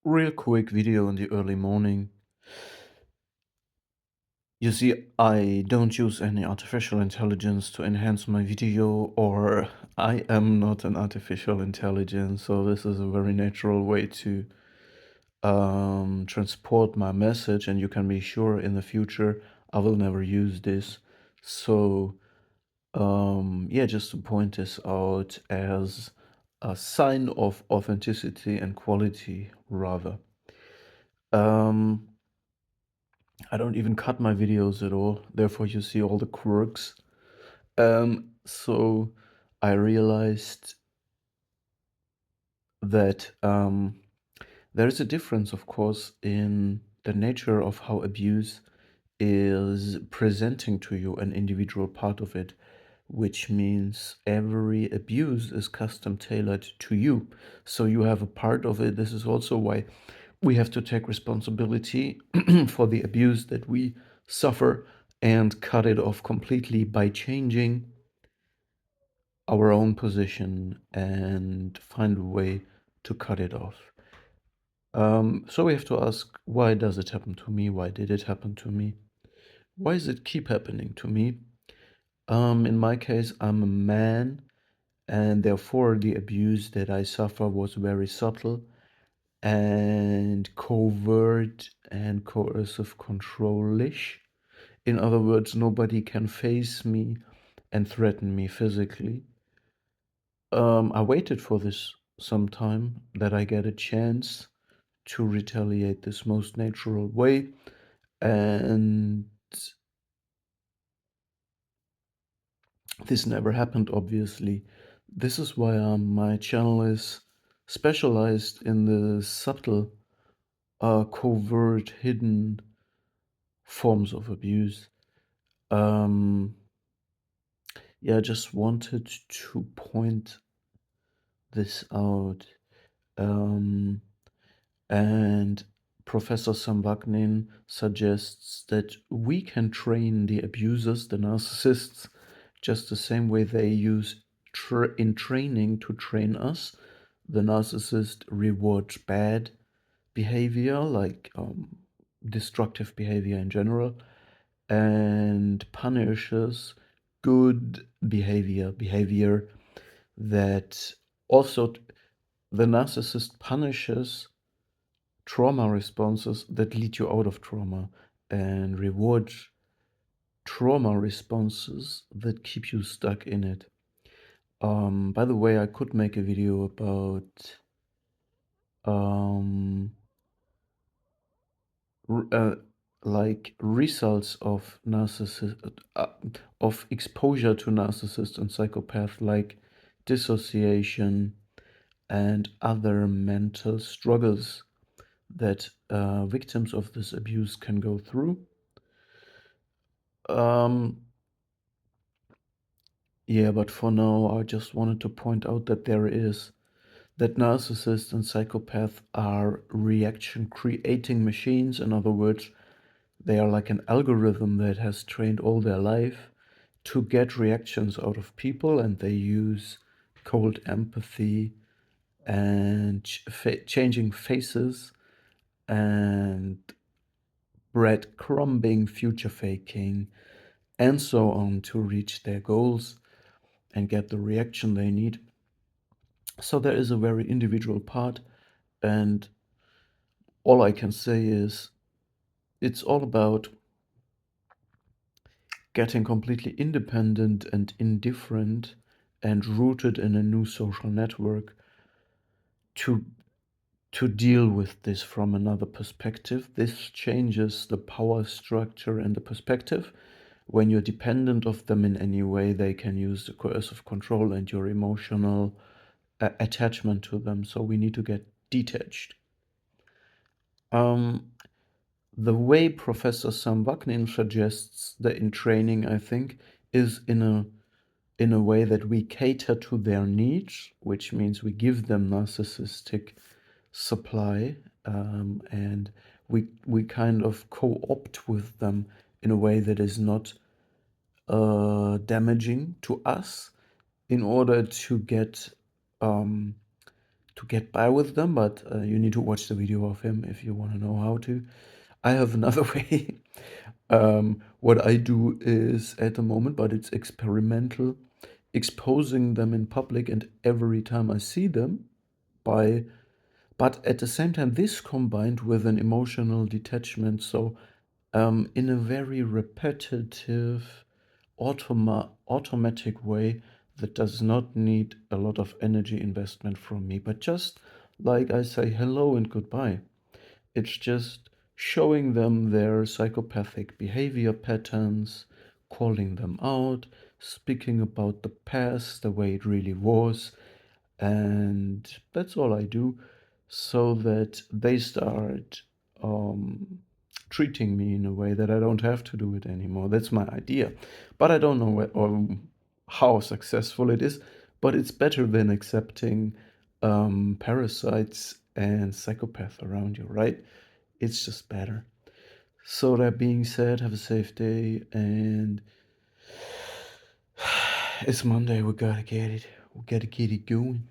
Real quick video in the early morning. You see, I don't use any artificial intelligence to enhance my video, or I am not an artificial intelligence, so this is a very natural way to transport my message, and you can be sure in the future I will never use this. So, yeah, just to point this out as a sign of authenticity and quality, rather. Um, I don't even cut my videos at all, therefore you see all the quirks. So I realized that there is a difference, of course, in the nature of how abuse is presenting to you an individual part of it, which means every abuse is custom tailored to you. So you have a part of it. This is also why we have to take responsibility for the abuse that we suffer and cut it off completely by changing our own position and find a way to cut it off. So we have to ask, why does it happen to me? Why did it happen to me? Why does it keep happening to me? In my case, I'm a man, and therefore the abuse that I suffer was very subtle and covert and coercive control-ish. In other words, nobody can face me and threaten me physically. I waited for this some time, that I get a chance to retaliate this most natural way, and this never happened, obviously. This is why my channel is specialized in the subtle, covert, hidden forms of abuse. Yeah, I just wanted to point this out. Um, and Professor Samvagnin suggests that we can train the abusers, the narcissists, just the same way they use in training to train us. The narcissist rewards bad behavior, like destructive behavior in general, and punishes good behavior, behavior that also the narcissist punishes trauma responses that lead you out of trauma and rewards trauma responses that keep you stuck in it. By the way, I could make a video about like results of of exposure to narcissist and psychopath, like dissociation and other mental struggles that victims of this abuse can go through. Yeah, but for now, I just wanted to point out that that narcissists and psychopaths are reaction creating machines. In other words, they are like an algorithm that has trained all their life to get reactions out of people, and they use cold empathy and changing faces and breadcrumbing, future faking, and so on to reach their goals and get the reaction they need. So there is a very individual part, and all I can say is it's all about getting completely independent and indifferent and rooted in a new social network to deal with this from another perspective. This changes the power structure and the perspective. When you're dependent of them in any way, they can use the coercive control and your emotional attachment to them. So we need to get detached. The way Professor Samvagnin suggests that in training, I think, is in a way that we cater to their needs, which means we give them narcissistic supply, and we kind of co-opt with them in a way that is not damaging to us, in order to get to get by with them, but you need to watch the video of him if you want to know how to. I have another way. What I do is at the moment, but it's experimental, exposing them in public, and every time I see them, by but at the same time, this combined with an emotional detachment. So, in a very repetitive, automatic way that does not need a lot of energy investment from me, but just like I say hello and goodbye. It's just showing them their psychopathic behavior patterns, calling them out, speaking about the past the way it really was, and that's all I do, so that they start um, treating me in a way that I don't have to do it anymore. That's my idea, but I don't know how successful it is. But it's better than accepting parasites and psychopaths around you, right? It's just better. So that being said, have a safe day, and it's Monday. We gotta get it. We gotta get it going.